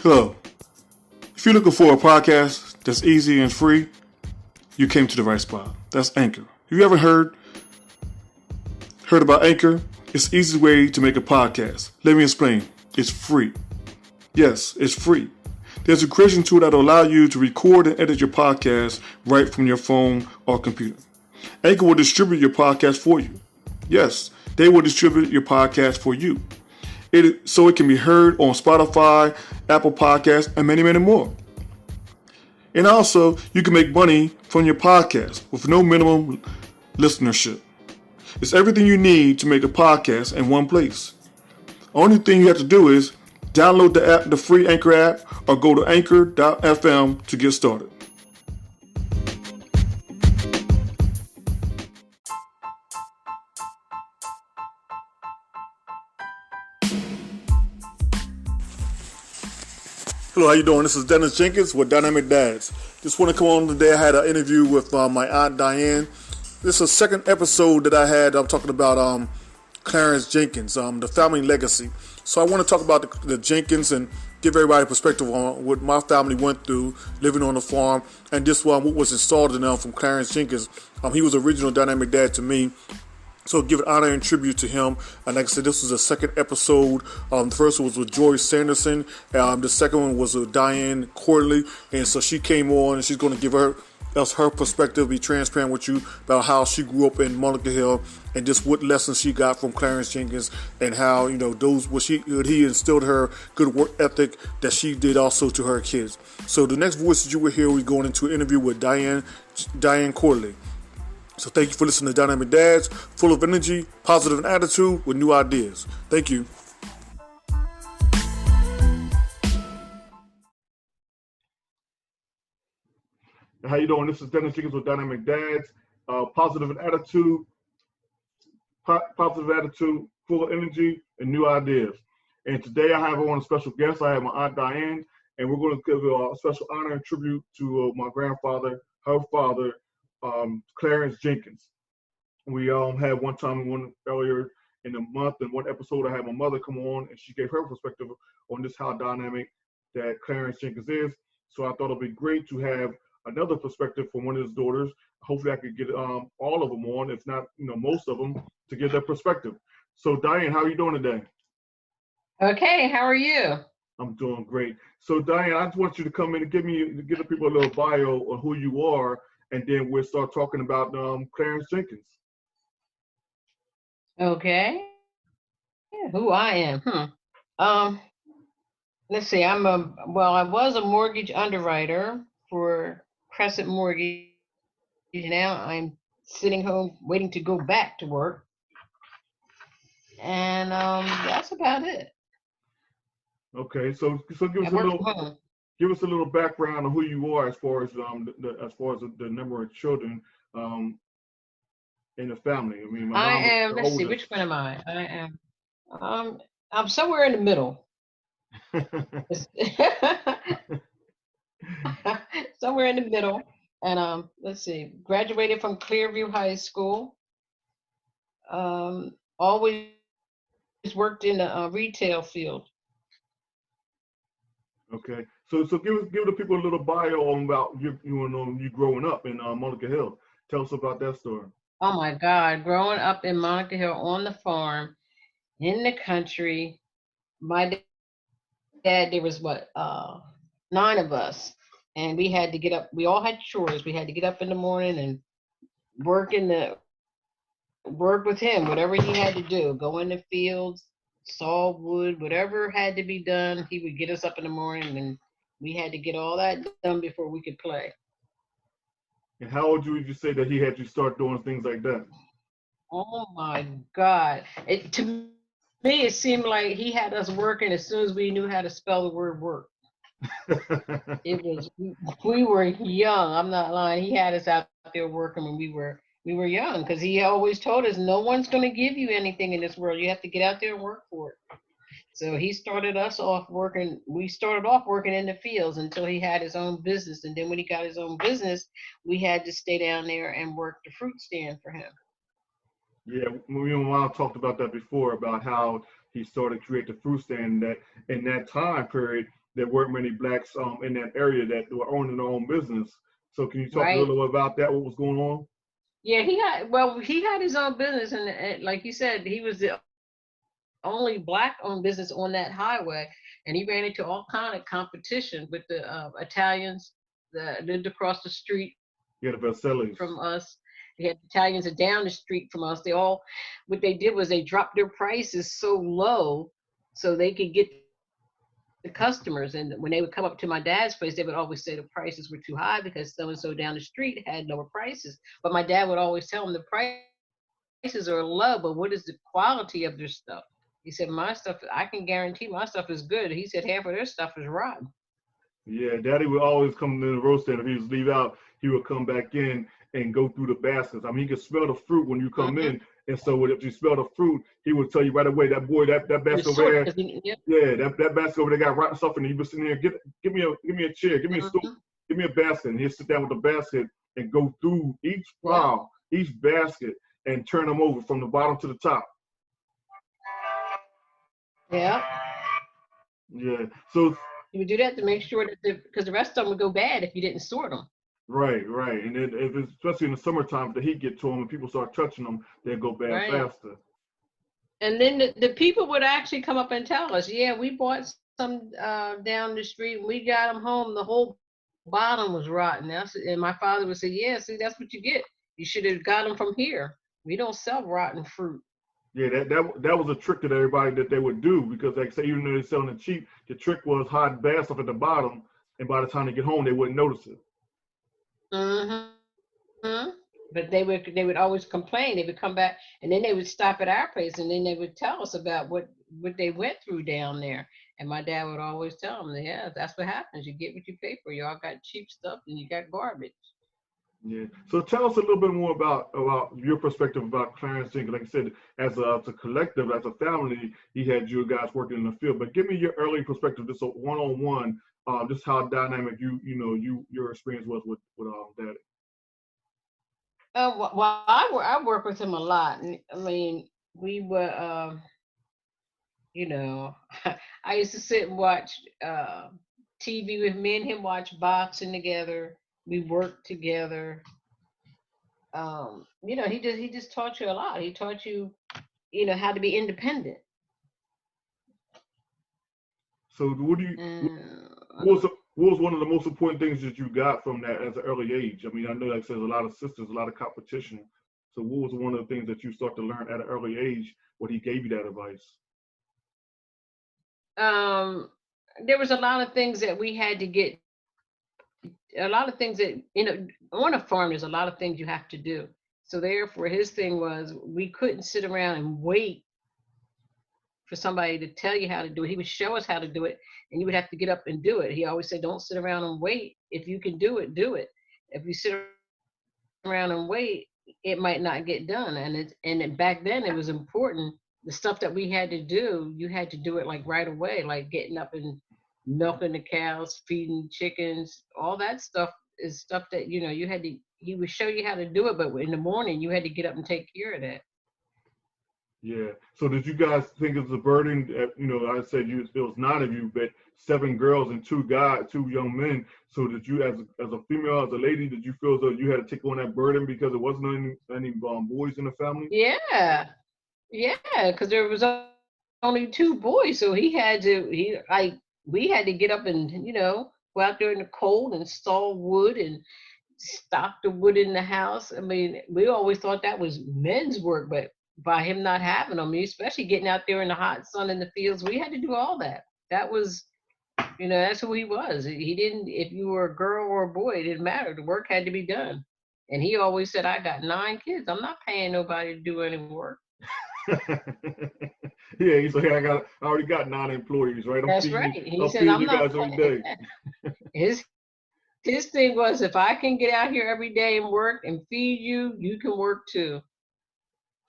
Hello. If you're looking for a podcast that's easy and free, you came to the right spot. That's Anchor. Have you ever heard about Anchor? It's the easiest way to make a podcast. Let me explain. It's free. Yes, it's free. There's a creation tool that will allow you to record and edit your podcast right from your phone or computer. Anchor will distribute your podcast for you. Yes, they will distribute your podcast for you. So it can be heard on Spotify, Apple Podcasts, and many, many more. And also, you can make money from your podcast with no minimum listenership. It's everything you need to make a podcast in one place. Only thing you have to do is download the app, the free Anchor app, or go to anchor.fm to get started. Hello, how you doing? This is Clarence Jenkins with Dynamic Dads. Just want to come on today. I had an interview with my aunt Diane. This is a second episode that I had. I'm talking about Clarence Jenkins, the family legacy. So I want to talk about the Jenkins and give everybody a perspective on what my family went through living on the farm and just what was installed in them from Clarence Jenkins. He was the original Dynamic Dad to me. So give honor and tribute to him. And like I said, this was the second episode. The first one was with Joyce Sanderson. The second one was with Diane Corley. And so she came on and she's going to give us her perspective, be transparent with you about how she grew up in Monica Hill and just what lessons she got from Clarence Jenkins and how, he instilled her good work ethic that she did also to her kids. So the next voice that you will hear, we're going into an interview with Diane Corley. So thank you for listening to Dynamic Dads, full of energy, positive attitude, with new ideas. Thank you. How you doing? This is Dennis Jenkins with Dynamic Dads, positive attitude, full of energy, and new ideas. And today I have on a special guest. I have my Aunt Diane, and we're going to give a special honor and tribute to my grandfather, her father, Clarence Jenkins. We had one earlier in the month, in one episode, I had my mother come on, and she gave her perspective on just how dynamic that Clarence Jenkins is. So I thought it'd be great to have another perspective from one of his daughters. Hopefully, I could get all of them on, if not, most of them, to get their perspective. So, Diane, how are you doing today? Okay, how are you? I'm doing great. So, Diane, I just want you to come in and give the people a little bio on who you are, and then we'll start talking about Clarence Jenkins. Okay. Yeah, who I am. Let's see. I was a mortgage underwriter for Crescent Mortgage. Now I'm sitting home waiting to go back to work. And that's about it. Okay, so give us a little background on who you are as far as the number of children in the family. I mean, my mom I am. the Let's see. oldest. Which one am I? I am. I'm somewhere in the middle. Somewhere in the middle. And let's see. Graduated from Clearview High School. Always worked in the retail field. Okay, so give the people a little bio on about you growing up in Monica Hill. Tell us about that story. Oh my God, growing up in Monica Hill on the farm, in the country, my dad, there was 9 of us, and we had to get up. We all had chores. We had to get up in the morning and work with him, whatever he had to do. Go in the fields, saw wood, whatever had to be done. He would get us up in the morning, and we had to get all that done before we could play. And how old would you say that he had you start doing things like that? Oh my God! To me, it seemed like he had us working as soon as we knew how to spell the word work. We were young. I'm not lying. He had us out there working when we were young, because he always told us no one's going to give you anything in this world. You have to get out there and work for it. So he started us off working. We started off working in the fields until he had his own business. And then when he got his own business, we had to stay down there and work the fruit stand for him. Yeah, me and Mom talked about that before, about how he started to create the fruit stand, that in that time period there weren't many blacks in that area that were owning their own business. So can you talk a Right. little bit about that? What was going on? Yeah, he had his own business, and like you said, he was the only black-owned business on that highway, and he ran into all kind of competition with the Italians that lived across the street Yeah, the Versellis. from us. They had Italians down the street from us. What they did was they dropped their prices so low so they could get the customers. And when they would come up to my dad's place, they would always say the prices were too high because so and so down the street had lower prices. But my dad would always tell them the prices are low, but what is the quality of their stuff? He said, my stuff, I can guarantee my stuff is good. He said half of their stuff is rotten. Yeah, Daddy would always come to the roast stand. If he was leave out, he would come back in and go through the baskets. I mean, he could smell the fruit when you come Mm-hmm. in. And so if you smell the fruit, he would tell you right away, that boy, that basket over there, yeah, that basket over there got rotten stuff in it. He was sitting there, give me a chair, give me a stool, give me a basket. And he'd sit down with the basket and go through each pile, each basket, and turn them over from the bottom to the top. Yeah. Yeah. So you would do that to make sure that because the rest of them would go bad if you didn't sort them. Right. And then if it's, especially in the summertime, if the heat get to them and people start touching them, they'll go bad faster. And then the people would actually come up and tell us, yeah, we bought some down the street and we got them home. The whole bottom was rotten. And my father would say, yeah, see, that's what you get. You should have got them from here. We don't sell rotten fruit. Yeah, that was a trick that everybody that they would do, because like say even though they're selling it cheap, the trick was hide bad stuff at the bottom, and by the time they get home, they wouldn't notice it. Mm-hmm. But they would always complain. They would come back, and then they would stop at our place, and then they would tell us about what they went through down there. And my dad would always tell them, yeah, that's what happens. You get what you pay for. Y'all got cheap stuff, and you got garbage. Yeah. So tell us a little bit more about your perspective about Clarence Jenkins. Like I said, as a collective, as a family, he had you guys working in the field. But give me your early perspective, just a one-on-one, just how dynamic your experience was with Daddy. Well, I work with him a lot. I mean, we were, I used to sit and watch TV with me and him, watch boxing together. We worked together. He just taught you a lot. He taught you, how to be independent. So what was one of the most important things that you got from that as an early age? I mean, I know like there's a lot of sisters, a lot of competition. So what was one of the things that you start to learn at an early age when he gave you that advice? There was a lot of things that we had to get. A lot of things that on a farm, there's a lot of things you have to do. So therefore, his thing was we couldn't sit around and wait for somebody to tell you how to do it. He would show us how to do it, and you would have to get up and do it. He always said, don't sit around and wait. If you can do it, do it. If you sit around and wait, it might not get done. And back then it was important. The stuff that we had to do, you had to do it like right away, like getting up and milking the cows, feeding chickens, all that stuff is stuff that, he would show you how to do it, but in the morning you had to get up and take care of that. Yeah. So did you guys think it was a burden? I said it was 9 of you, but 7 girls and 2 young men. So did you, as a female, as a lady, did you feel that you had to take on that burden because there wasn't any boys in the family? Yeah, because there was only 2 boys, so we had to get up and go out there in the cold and saw wood and stock the wood in the house. I mean, we always thought that was men's work, but by him not having them, especially getting out there in the hot sun in the fields, we had to do all that. That was, that's who he was. He didn't, if you were a girl or a boy, it didn't matter. The work had to be done. And he always said, I got 9 kids. I'm not paying nobody to do any work. Yeah, he's like, I already got 9 employees, right? That's right. He said, I'm not every day. His thing was, if I can get out here every day and work and feed you, you can work too.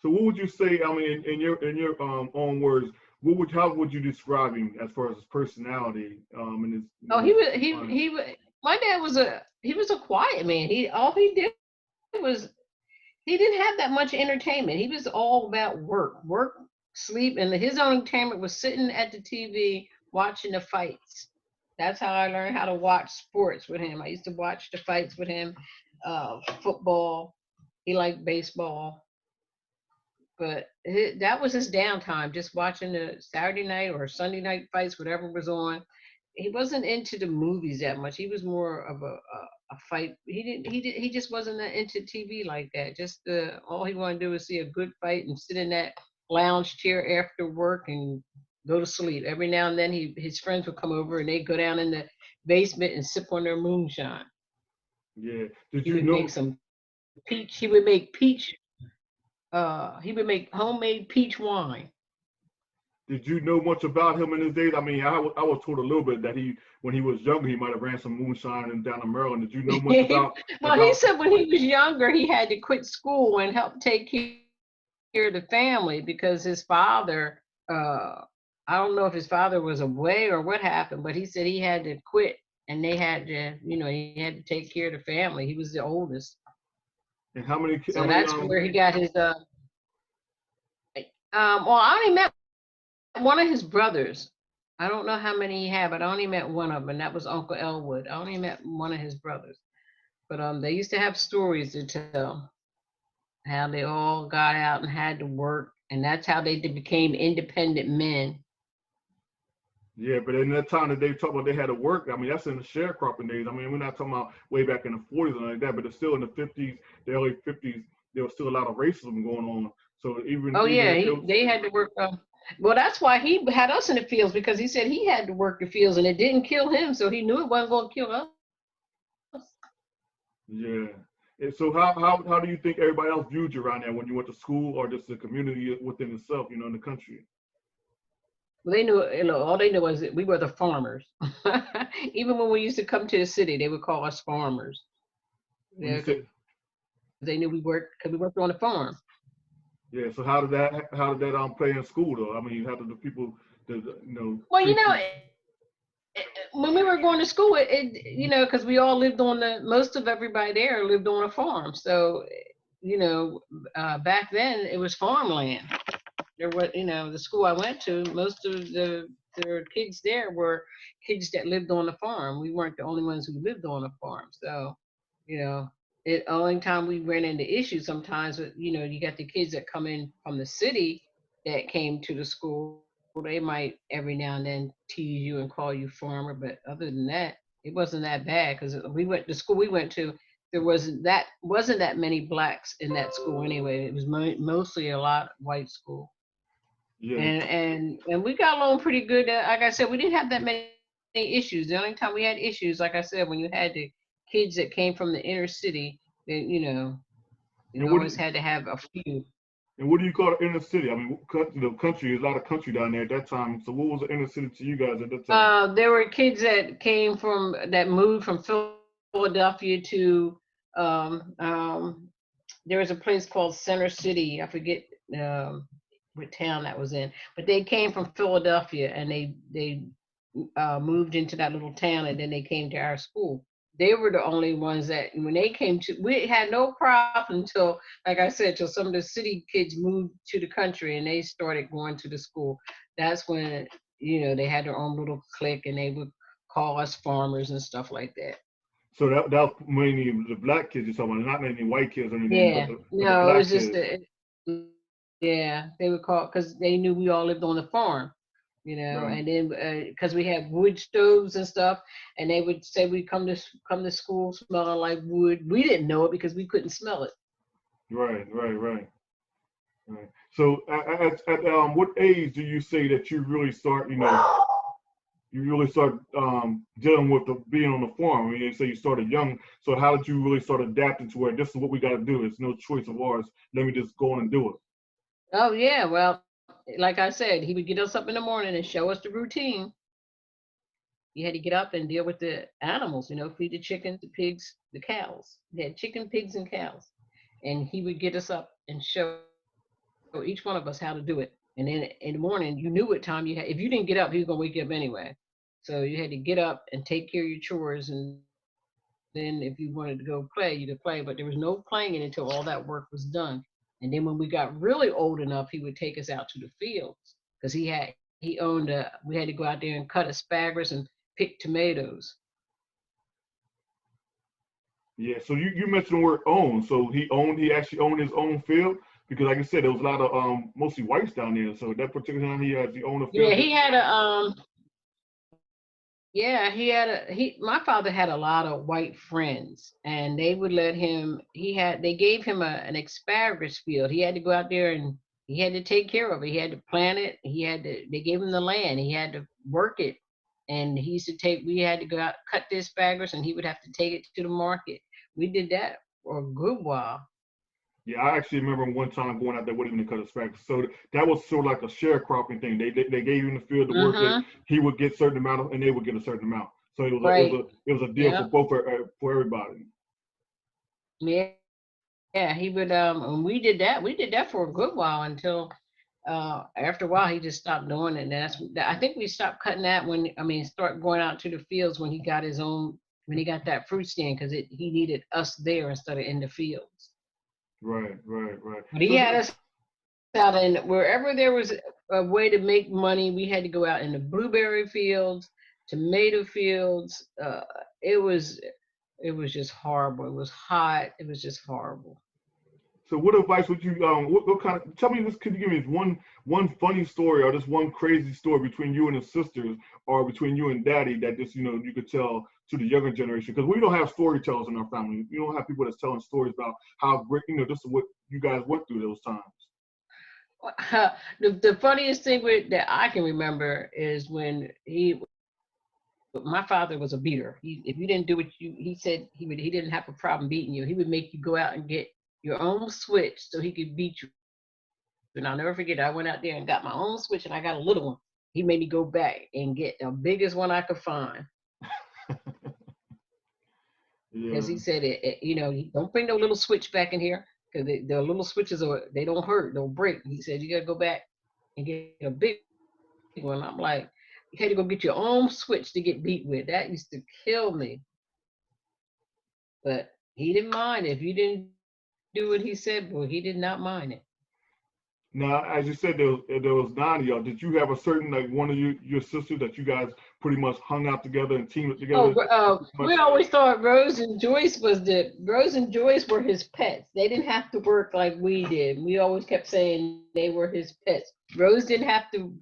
So what would you say? I mean, in your own words, how would you describe him as far as his personality? And his. My dad was a quiet man. All he did was he didn't have that much entertainment. He was all about work, sleep, and his own entertainment was sitting at the TV watching the fights. That's how I learned how to watch sports with him. I used to watch the fights with him, football. He liked baseball, but that was his downtime, just watching the Saturday night or Sunday night fights, whatever was on. He wasn't into the movies that much. He was more of a fight. He just wasn't that into TV like that. Just all he wanted to do was see a good fight and sit in that lounge chair after work and go to sleep. Every now and then his friends would come over and they'd go down in the basement and sip on their moonshine. Yeah. Did He you would make know? some peach. He would make peach. He would make homemade peach wine. Did you know much about him in his days? I mean, I was told a little bit that when he was younger, he might have ran some moonshine and down in Maryland. Did you know much Well, he about? said when he was younger, he had to quit school and help take care of the family because his father, I don't know if his father was away or what happened, but he said he had to quit and they had to, he had to take care of the family. He was the oldest. And how many? How So many? that's where he got his, well, I only met one of his brothers. I don't know how many he had, but I only met one of them, and that was Uncle Elwood. I only met one of his brothers. But they used to have stories to tell how they all got out and had to work, and that's how they became independent men. Yeah, but in that time that they talk about they had to work, I mean, that's in the sharecropping days. I mean, we're not talking about way back in the 40s or like that, but it's still in the 50s, the early 50s. There was still a lot of racism going on. So Oh even yeah, if it was, they had to work. Well, that's why he had us in the fields because he said he had to work the fields, and it didn't kill him, so he knew it wasn't going to kill us. yeah. And so how do you think everybody else viewed you around there when you went to school or just the community within itself, in the country? Well, they knew, all they knew was that we were the farmers. Even when we used to come to the city, they would call us farmers. When you Yeah, said, because they knew because we worked on the farm. yeah, so how did that play in school though? I mean, how did the people Well, treat you? when we were going to school, because we all lived on most of everybody there lived on a farm. So, back then it was farmland. There was, the school I went to, most of the kids there were kids that lived on the farm. We weren't the only ones who lived on the farm. So, you know, it only time we ran into issues sometimes with, you got the kids that come in from the city that came to the school. They might every now and then tease you and call you farmer, but other than that, it wasn't that bad because the school we went to, there wasn't that many blacks in that school anyway. It was mostly a lot white school, Yeah. and we got along pretty good. Like I said, we didn't have that many issues. The only time we had issues, like I said, when you had the kids that came from the inner city, then you And what do always you, had to have a few. and what do you call the inner city? I mean, the country is a lot of country down there at that time. So what was the inner city to you guys at that time? There were kids that moved from Philadelphia to um, um, there was a place called Center City. I forget what town that was in, but they came from Philadelphia and they moved into that little town, and then they came to our school. They were the only ones that when they came to, we had no problem until, like I said, till some of the city kids moved to the country and they started going to the school. That's when they had their own little clique and they would call us farmers and stuff like that. So that was mainly the black kids you're talking about, not any white kids or anything, but Yeah, the no, it black was just kids. yeah, they would call because they knew we all lived on the farm, Right. and then because we had wood stoves and stuff, and they would say we come to school smelling like wood. We didn't know it because we couldn't smell it. Right. Right. Right. Right. So at what age do you say that you really start, dealing with being on the farm? I mean, you say you started young. So how did you really start adapting to where this is what we got to do? It's no choice of ours. Let me just go on and do it. Oh yeah, well, like I said, he would get us up in the morning and show us the routine. You had to get up and deal with the animals, feed the chickens, the pigs, the cows. We had chicken, pigs, and cows, and he would get us up and show each one of us how to do it. And then in the morning, you knew what time you had. If you didn't get up, he was gonna wake you up anyway. So you had to get up and take care of your chores, and then if you wanted to go play, you could play. But there was no playing until all that work was done. And then when we got really old enough, he would take us out to the fields because he owned a. We had to go out there and cut asparagus and pick tomatoes. Yeah, so you mentioned the word own. So he actually owned his own field because, like I said, there was a lot of mostly whites down there. So that particular time he actually owned a Yeah, field. he had a yeah, my father had a lot of white friends, and they would let him they gave him an asparagus field. He had to go out there and he had to take care of it. He had to plant it. They gave him the land. He had to work it. And we had to go out, cut the asparagus, and he would have to take it to the market. We did that for a good while. Yeah, I actually remember one time going out there with him to cut his facts. So that was sort of like a sharecropping thing. They gave him the field to work it. Mm-hmm. He would get certain amount of, and they would get a certain amount. So Right. it was a deal for Yeah. both for everybody. Yeah. Yeah. He would and we did that. We did that for a good while until after a while he just stopped doing it. And I think we stopped cutting that start going out to the fields when he got when he got that fruit stand, because he needed us there instead of in the fields. Right, right, right. But he had us out in wherever there was a way to make money. We had to go out in the blueberry fields, tomato fields. It was just horrible. It was hot. It was just horrible. So what advice would you what kind of tell me this, could you give me one funny story or just one crazy story between you and the sisters or between you and daddy that just you could tell to the younger generation, because we don't have storytellers in our family. We don't have people that's telling stories about how great this is what you guys went through those times. The funniest thing that I can remember is when my father was a beater. If you didn't do what he said, he didn't have a problem beating you. He would make you go out and get your own switch so he could beat you. And I'll never forget, I went out there and got my own switch, and I got a little one. He made me go back and get the biggest one I could find. Yeah. Because he said, don't bring no little switch back in here, because the little switches they don't hurt, don't break. He said, you got to go back and get a big one. I'm like, you had to go get your own switch to get beat with. That used to kill me. But he didn't mind if you didn't do what he said, boy. He did not mind it. Now, as you said, there was nine of y'all. Did you have a certain, like, one of your sisters that you guys pretty much hung out together and teamed up together? We always thought Rose and Joyce were his pets. They didn't have to work like we did. We always kept saying they were his pets. Rose didn't have to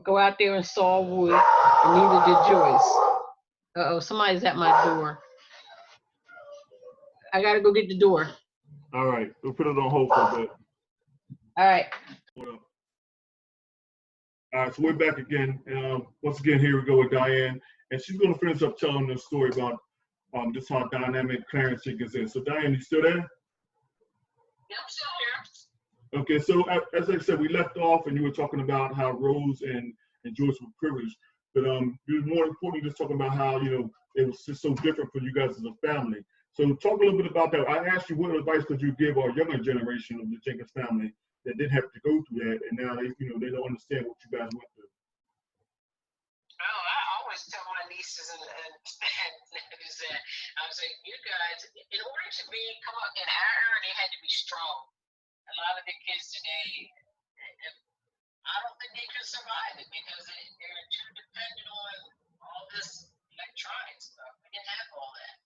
go out there and saw wood, and neither did Joyce. Somebody's at my door. I gotta go get the door. All right, we'll put it on hold for a bit. All right. All right, so we're back again. Once again, here we go with Diane, and she's going to finish up telling the story about just how dynamic Clarence Jenkins is. So, Diane, you still there? Yeah, I'm still here. Okay, so as I said, we left off, and you were talking about how Rose and Joyce were privileged, but you were more importantly just talking about how it was just so different for you guys as a family. So, talk a little bit about that. I asked you what advice could you give our younger generation of the Jenkins family that didn't have to go through that, and now they don't understand what you guys went through. Oh, I always tell my nieces and nephews that I was like, you guys, in order to come up in our era, they had to be strong. A lot of the kids today, I don't think they could survive it because they're too dependent on all this electronic stuff. We didn't have all that.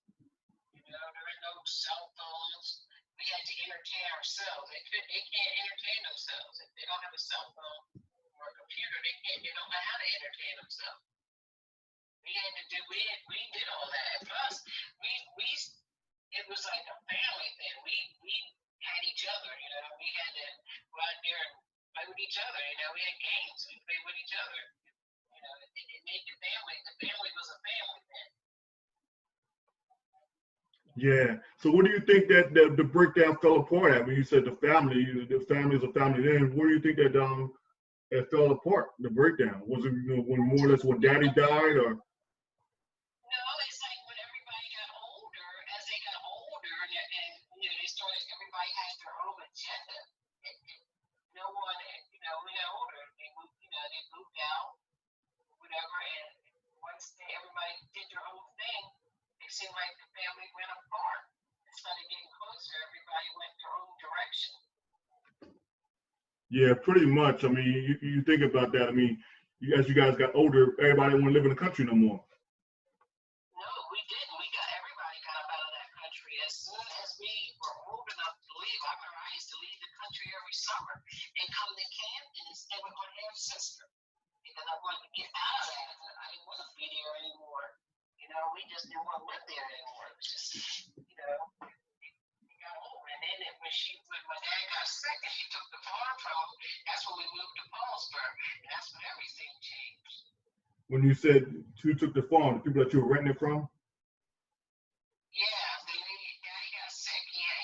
There were no cell phones. We had to entertain ourselves. They can't entertain themselves. If they don't have a cell phone or a computer, they don't know how to entertain themselves. We did all that. And plus, it was like a family thing. We had each other, we had to go out there and play with each other. We had games. We played with each other. It made the family was a family then. Yeah. So what do you think that the breakdown fell apart at? When you said the family is a family, then where do you think that it fell apart? The breakdown was it when more or less when Daddy died, or? No, it's like when everybody got older. As they got older, and they started. Everybody had their own agenda. And no one, we got older. They moved out, whatever. And once everybody did their own thing, it seemed like the family went apart. Instead of getting closer, everybody went their own direction. Yeah, pretty much. I mean, you think about that. I mean, as you guys got older, everybody didn't want to live in the country no more. and come to Camden and stay with my half sister because I wanted to get out of that. I didn't want to be there anymore. You know, we just didn't want to live there anymore. It was just, you know, we got old. And then when my dad got sick and she took the farm from him, that's when we moved to Paulsburg. And that's when everything changed. When you said who took the farm, the people that you were renting it from? Yeah, the lady, daddy got sick. He had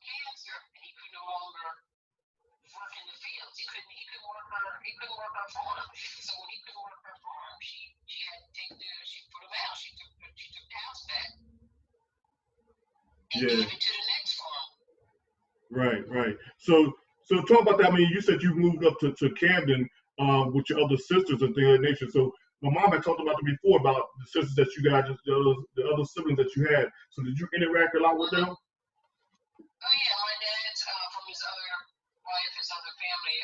cancer, and he could no longer work in the fields. He couldn't work her farm. So when he couldn't work her farm, she had to she put him out. She took the house back and gave it to the next farm. Right. So talk about that. I mean, you said you moved up to Camden with your other sisters and things of that nature. So my mom had talked about it before about the sisters that you got, the other siblings that you had. So did you interact a lot with them? Oh yeah, my dad's from his other wife, his other family.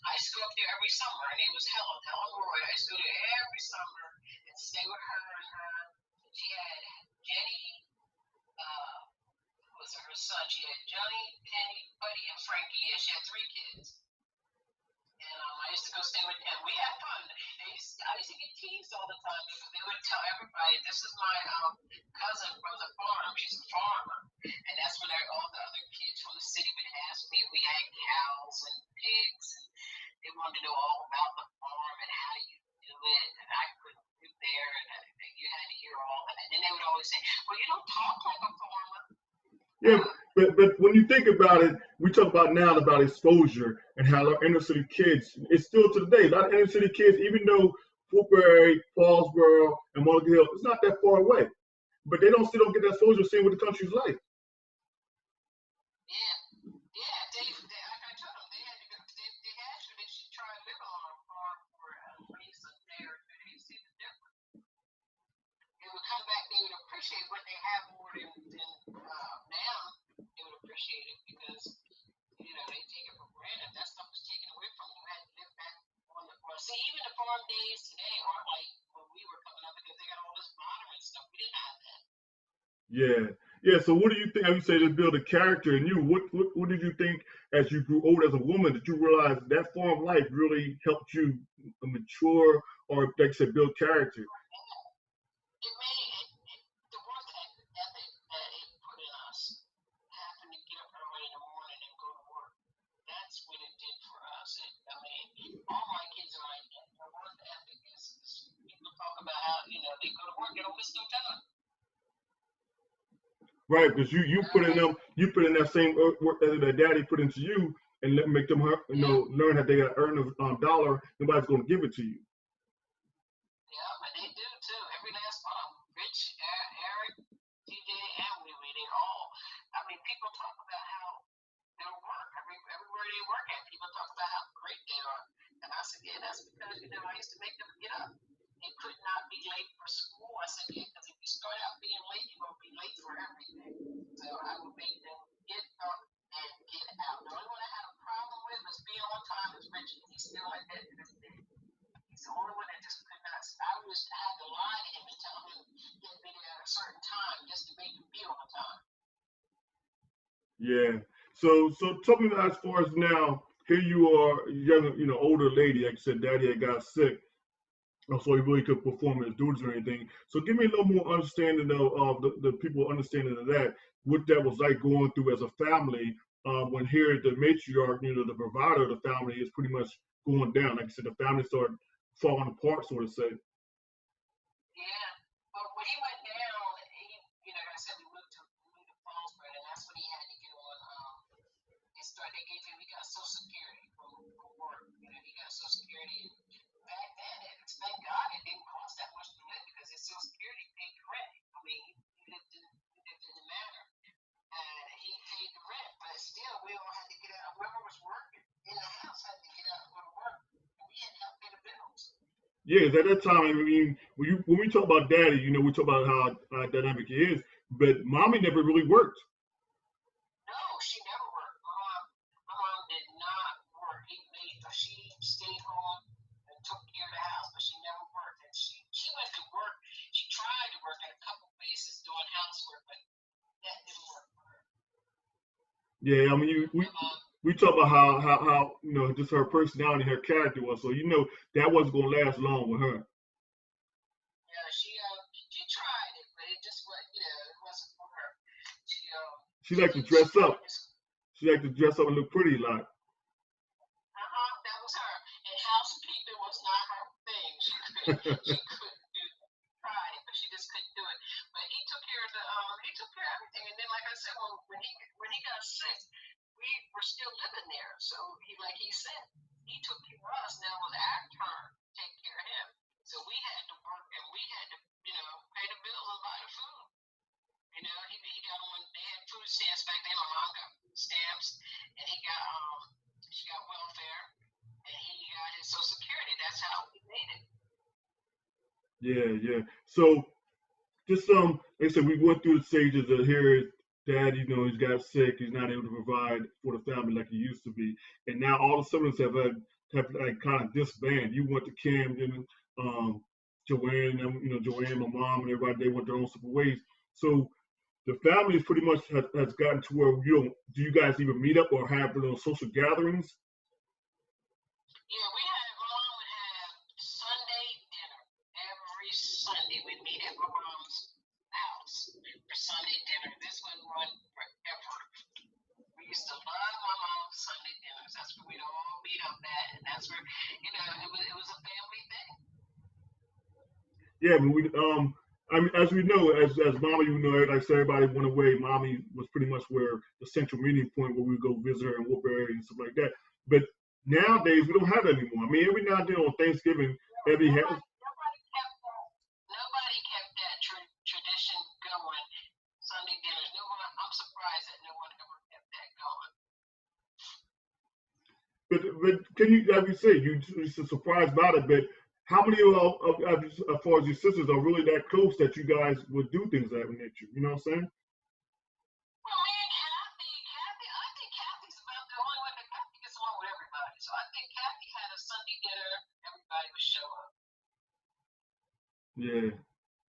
I used to go up there every summer. Her name was Helen Roy. I used to go there every summer and stay with her and her. She had Jenny, who was her son. She had Johnny, Penny, Buddy, and Frankie. Yeah, she had 3 kids. And I used to go stay with them. We had fun. I used to get teased all the time because they would tell everybody, "This is my cousin from the farm. She's a farmer." And that's when all the other kids from the city would ask me if we had cows and pigs, and they wanted to know all about the farm and how you do it. And I couldn't live there, and you had to hear all that. And then they would always say, "Well, you don't talk like a farmer." Yeah, but when you think about it, we talk about now about exposure and how our inner city kids, it's still to the day, a lot of inner city kids, even though Woodbury, Paulsboro, and Mulligan Hill, it's not that far away, but they still don't get that exposure seeing what the country's like. Yeah, they like I told them, they had to go, they should try to live on a farm for at least a day or 2 days, see the difference. They would come back, they would appreciate what they have more than now. They would appreciate it because, you know, they take it for granted. That stuff was taken away from them. You had to live back on the farm. See, even the farm days today aren't like when we were coming up because they got all this modern stuff. We didn't have that. Yeah. So what do you think? I mean, say to build a character in you. What did you think as you grew older as a woman? Did you realize that farm life really helped you mature, or like I said, build character? It made the work ethic that it put in us, having to get up early in the morning and go to work. That's what it did for us. I mean, all my kids are like that. The work ethic is people talk about how, you know, they go to work, they don't miss no time. Right, because you put in that same work that daddy put into you, and make them learn that they got to earn a dollar. Nobody's going to give it to you. Yeah, but they do too. Every last one. Rich, Eric, TJ, and Willie, they all. I mean, people talk about how their work. Everywhere they work at, people talk about how great they are. And I said, yeah, that's because, you know, I used to make them get up. They could not be late for school. I said, yeah, because if you start out being late, you're going to be late for everything. So I would make them get up and get out. The only one I had a problem with was being on time is Richie. He's still like that to this day. He's the only one that just could not. I had to lie to him and tell him he'd be there at a certain time just to make him be on time. Yeah. So tell me as far as now, here you are, young, older lady. Like I said, daddy had got sick, so he really could perform his duties or anything. So give me a little more understanding of the people understanding of that, what that was like going through as a family. When here the matriarch, the provider of the family is pretty much going down. Like I said, the family started falling apart, so to say. Yeah, but when he went down, like I said, we moved to Paulsburg, and that's when he had to get on. He got Social Security from work. He got Social Security. Back then, thank God it didn't cost that much to live because his Social Security paid the rent. I mean, it didn't matter. And he paid the rent, but still, we all had to get out. Whoever was working in the house had to get out and go to work. And we had to help pay the bills. Yeah, at that time, I mean, when we talk about daddy, we talk about how dynamic he is, but mommy never really worked. No, she never worked. My mom did not work. She stayed home and took care of the house, but she never worked. And she went to work. She tried to work at a couple places doing housework, but that didn't work for her. Yeah, I mean, we talk about how you know just her personality, her character was. So you know that wasn't gonna last long with her. Yeah, she tried it, but it just was, it wasn't for her. She liked to dress up. She liked to dress up and look pretty, like. That was her. And housekeeping was not her thing. She couldn't do it. Tried it, but she just couldn't do it. But he took care of everything. And then, like I said, when he got sick, we were still living there. So like he said, he took care of us. Now it was our turn to take care of him. So we had to work and we had to, pay the bills and buy the food. He got on. They had food stamps back then. My mom got food stamps, and she got welfare, and he got his Social Security. That's how we made it. Yeah. So just like I said, we went through the stages of here. Dad, he's got sick. He's not able to provide for the family like he used to be, and now all the siblings have like kind of disbanded. You went to Camden, Joanne, Joanne, my mom, and everybody. They went their own separate ways. So the family is pretty much has gotten to where do you guys even meet up or have social gatherings? Yeah, my mom would have Sunday dinner. Every Sunday we'd meet at my mom's house for Sunday dinner. This went on forever. We used to love my mom's Sunday dinners. That's where we'd all meet up at, and that's where, it was a family thing. Yeah, but I mean, as we know, as mommy, like I said, everybody went away. Mommy was pretty much where the central meeting point where we would go visit her in Woodbury and stuff like that. But nowadays, we don't have that anymore. I mean, every now and then on Thanksgiving, nobody kept that tradition going. Sunday dinners. I'm surprised that no one ever kept that going. But can you, like you say, you're surprised about it, but how many of as far as your sisters are really that close that you guys would do things that nature? You know what I'm saying? Well, me and Kathy, I think Kathy's about the only one that Kathy gets along with everybody. So I think Kathy had a Sunday dinner, everybody would show up. Yeah.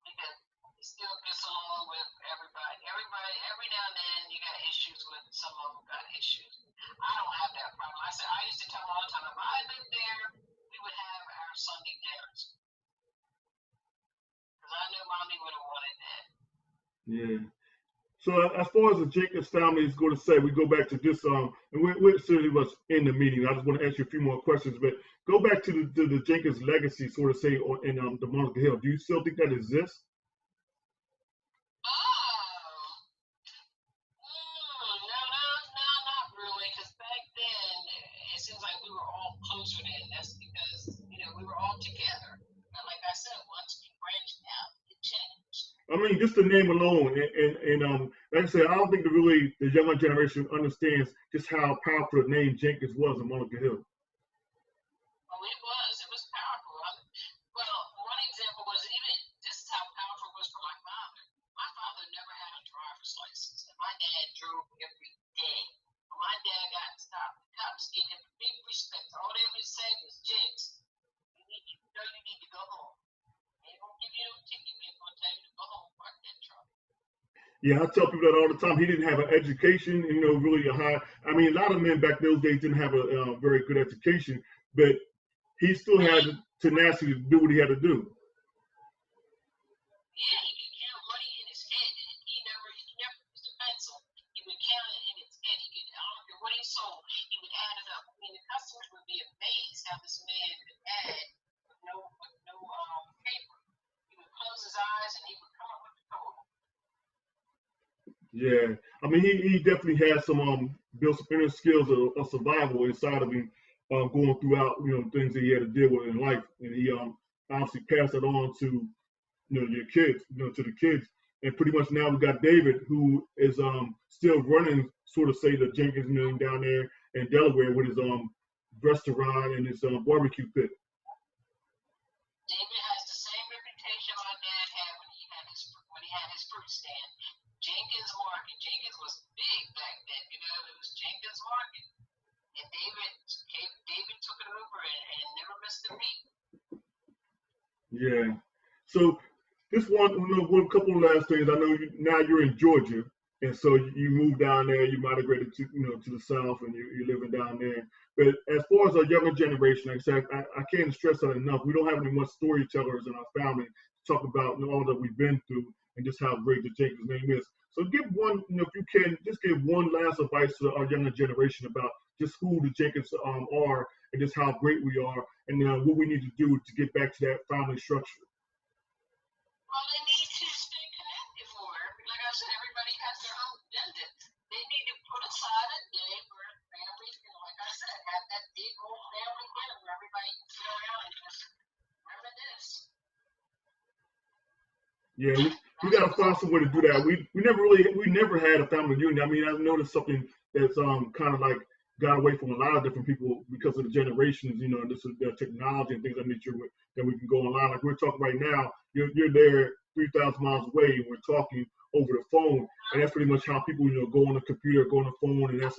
Because he still gets along with everybody. Everybody, every now and then you got issues with some of them got issues. I don't have that problem. I used to tell them all the time, if I lived there, we would have our Sunday dinners. Because I knew Mommy would have wanted that. Yeah. So as far as the Jenkins family is going to say, we go back to this, and we're certainly was in the meeting. I just want to ask you a few more questions, but go back to the Jenkins legacy, sort of say, in the Monica Hill. Do you still think that exists? No, not really. Because back then, it seems like we were all closer then. That's because, we were all together. But like I said, once we branched out, it changed. I mean, just the name alone, and like I said, I don't think the younger generation understands just how powerful the name Jenkins was in Monica Hill. Oh, it was powerful. Well, one example was this is how powerful it was for my father. My father never had a driver's license, and my dad drove every day. When my dad got stopped, the cops gave him big respect. All they would say was, Jenks, you need to go home. They won't give you no ticket. They're going to tell you to go home, park that truck. Yeah, I tell people that all the time. He didn't have an education, really a high. I mean, a lot of men back those days didn't have a very good education, but he still had the tenacity to do what he had to do. Yeah, he could count money in his head. He never used a pencil. He would count it in his head. I don't care what he sold, he would add it up. I mean, the customers would be amazed how this man could add with no paper. He would close his eyes and he would come up with the total. Yeah, I mean, he definitely had some built some inner skills of survival inside of him, going throughout things that he had to deal with in life, and he obviously passed it on to your kids, to the kids, and pretty much now we got David who is still running, sort of say the Jenkins name down there in Delaware with his restaurant and his barbecue pit. David has the same reputation my dad had when he had his fruit stand. Jenkins Market. Jenkins was big back then. It was Jenkins Market. And David took it over and never missed a beat. Yeah. So this one couple of last things. I know now you're in Georgia. And so you moved down there, you migrated to, to the South, and you're living down there. But as far as our younger generation, like I said, I can't stress that enough. We don't have any more storytellers in our family to talk about all that we've been through and just how great the Jenkins name is. So give one, if you can, just give one last advice to our younger generation about just who the Jenkins are and just how great we are and what we need to do to get back to that family structure. Well, they need to stay connected more. Like I said, everybody has their own agenda. They need to put aside a day where family, like I said, have that big old family dinner where everybody can sit around and just reminisce. Yeah, we got to find some way to do that. We never had a family reunion. I mean, I noticed something that's kind of like got away from a lot of different people because of the generations, this is the technology and things of that nature that we can go online. Like we're talking right now, you're there 3,000 miles away and we're talking over the phone. And that's pretty much how people, go on the computer, go on the phone, and that's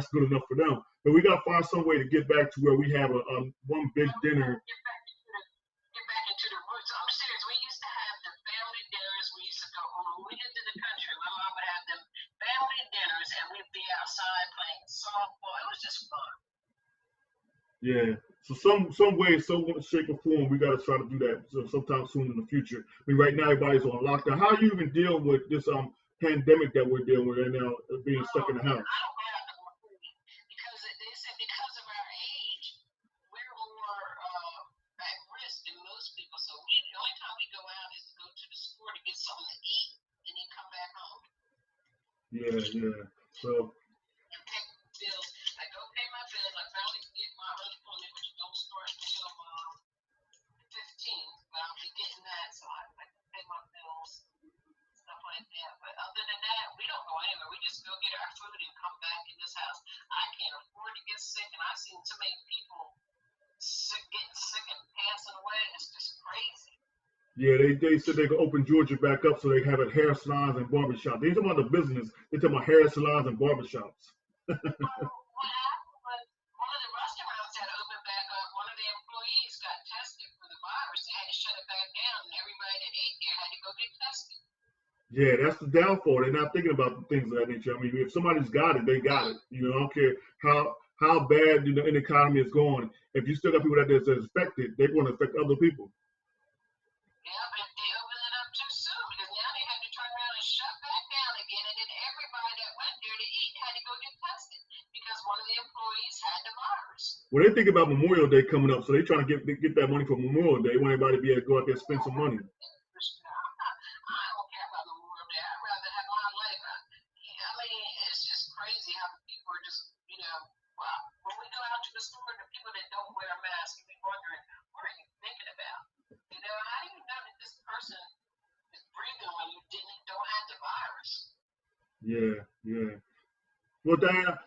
good enough for them. But we got to find some way to get back to where we have a one big dinner. Get back into the roots. I'm serious. We used to have the family dinners. We used to go when we lived in the country. My mom would have them family dinners, and we'd be outside playing softball. It was just fun. Yeah. So some way, some shape or form, we got to try to do that sometime soon in the future. I mean, right now everybody's on lockdown. How do you even deal with this pandemic that we're dealing with right now, being stuck in the house? I don't have no food because they said because of our age, we're more at risk than most people. So the only time we go out is to go to the store to get something to eat and then come back home. Yeah. So. And pay bills. I go pay my bills. I finally get my unemployment, which don't start until 15th. But I'll be getting that, so I can pay my bills, stuff like that. But other than that, we don't go anywhere. We just go get our food and come back in this house. I can't afford to get sick, and I've seen so many people getting sick and passing away. It's just crazy. Yeah, they said they could open Georgia back up so they have it hair salons and barbershops. They ain't talking about the business. They talking about hair salons and barbershops. What happened was one of the restaurants that opened back up, one of the employees got tested for the virus. They had to shut it back down, and everybody that ate there had to go get tested. Yeah, that's the downfall. They're not thinking about things of that nature. I mean, if somebody's got it, they got it. I don't care how bad the economy is going. If you still got people that are affected, they're going to affect other people. Yeah, but they opened it up too soon because now they had to turn around and shut back down again, and then everybody that went there to eat had to go get tested because one of the employees had the virus. Well, they think about Memorial Day coming up, so they're trying to get that money for Memorial Day. They want everybody to be able to go out there and spend some money. I don't care about Memorial Day. I'd rather have my life. I mean, it's just crazy how people are just, when we go out to the store, the people that don't wear a mask, we wondering, what are you thinking about? How do you know that this person is breathing when you don't have the virus? Yeah. Well, Diana,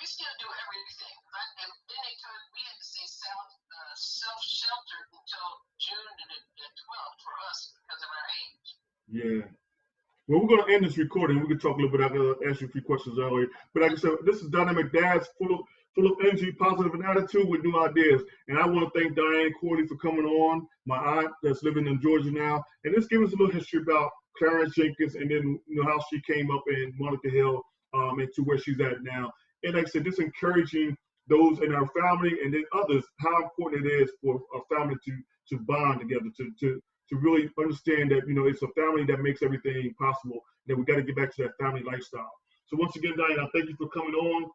We still do everything. And then they told we had to stay self-sheltered until June the 12th for us because of our age. Yeah. Well, we're going to end this recording. We can talk a little bit. I'm going to ask you a few questions earlier. But like I said, this is Dynamic Dads, full of energy, positive, and attitude with new ideas. And I want to thank Diane Corley for coming on, my aunt that's living in Georgia now. And just give us a little history about Clarence Jenkins and then how she came up in Monica Hill and to where she's at now. And like I said, just encouraging those in our family and then others how important it is for a family to bond together, to really understand that, it's a family that makes everything possible, that we got to get back to that family lifestyle. So once again, Diana, thank you for coming on.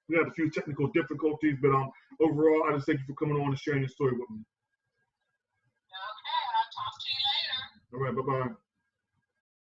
We had a few technical difficulties, but overall, I just thank you for coming on and sharing your story with me. Okay, I'll talk to you later. All right, bye-bye.